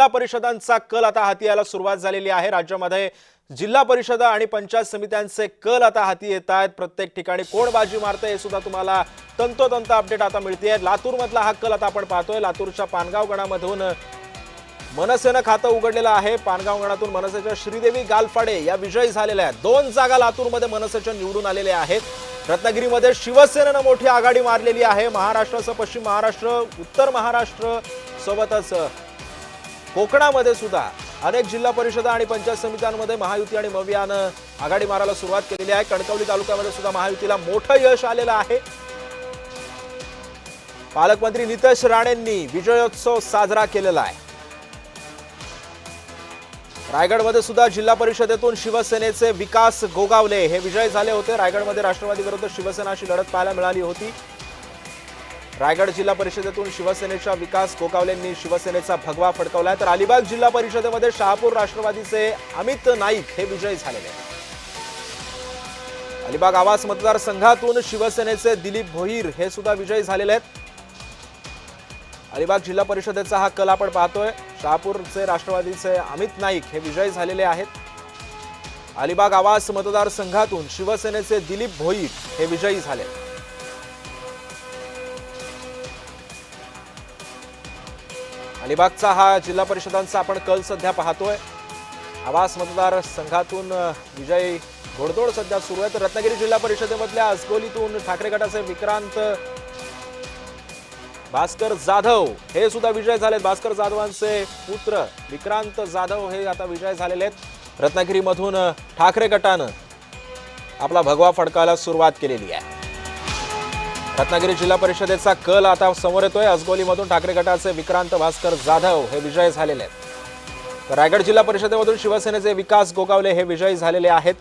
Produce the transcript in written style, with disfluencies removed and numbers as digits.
जिल्हा परिषदांचा कल आता हाती यायला सुरुवात झालेली आहे। राज्यामध्ये जिल्हा परिषद आणि पंचायत समित्यांचे कल आता हाती येत आहेत। प्रत्येक ठिकाणी कोण बाजी मारते हे सुद्धा तुम्हाला तंतोतंत अपडेट आता मिळते। लातूर मधला हा कल आता आपण पाहतोय। लातूरच्या पानगाव गणामधून मनसेनं खातं उघडलेलं आहे। पानगाव गणातून मनसेच्या श्रीदेवी गालफाडे या विजयी झालेल्या आहेत। 2 जागा लातूरमध्ये मनसेच्या निवडून आलेल्या आहेत। रत्नागिरीमध्ये शिवसेनेनं मोठी आघाडी मारलेली आहे। महाराष्ट्रासह पश्चिम महाराष्ट्र, उत्तर महाराष्ट्र सोबतच कोकणामध्ये सुद्धा अनेक जिल्हा परिषद आणि पंचायत समित्यांमध्ये महायुती आणि मवियानं आघाडी मारायला सुरुवात केलेली आहे। कणकवली तालुक्यामध्ये सुद्धा महायुतीला मोठं यश आलेलं आहे। पालकमंत्री नितेश राणेंनी विजयोत्सव साजरा केलेला आहे। रायगडमध्ये सुद्धा जिल्हा परिषदेतून शिवसेनेचे विकास गोगावले हे विजय झाले होते। रायगडमध्ये राष्ट्रवादी विरुद्ध शिवसेना अशी लढत पाहायला मिळाली होती। रायगड जिल्हा परिषदेतून शिवसेनेच्या विकास गोगावलेंनी शिवसेनेचा भगवा फडकवलाय, तर अलिबाग जिल्हा परिषदेमध्ये शहापूर राष्ट्रवादीचे अमित नाईक हे विजयी झालेले आहेत। अलिबाग आवास मतदारसंघातून शिवसेनेचे दिलीप भोईर हे सुद्धा विजयी झालेले आहेत। अलिबाग जिल्हा परिषदेचा हा कल आपण पाहतोय। शहापूरचे राष्ट्रवादीचे अमित नाईक हे विजयी झालेले आहेत। अलिबाग आवास मतदारसंघातून शिवसेनेचे दिलीप भोईर हे विजयी झाले। अलिबागचा हा जिल्हा परिषदांचा आपण कल सध्या पाहतोय। आवास मतदारसंघातून विजय घोडदौड सध्या सुरू आहे। तर रत्नागिरी जिल्हा परिषदेमधल्या असगोलीतून ठाकरे गटाचे विक्रांत भास्कर जाधव हे सुद्धा विजय झाले। भास्कर जाधवांचे पुत्र विक्रांत जाधव हे आता विजय झालेले आहेत। रत्नागिरीमधून ठाकरे गटानं आपला भगवा फडकायला सुरुवात केलेली आहे। रत्नागिरी जिल्हा परिषदेचा कल आता समोर येतोय। असगोलीमधून ठाकरे गटाचे विक्रांत भास्कर जाधव हे विजय झालेले आहेत। रायगड जिल्हा परिषदेमधून शिवसेनेचे विकास गोगावले हे विजयी झालेले आहेत।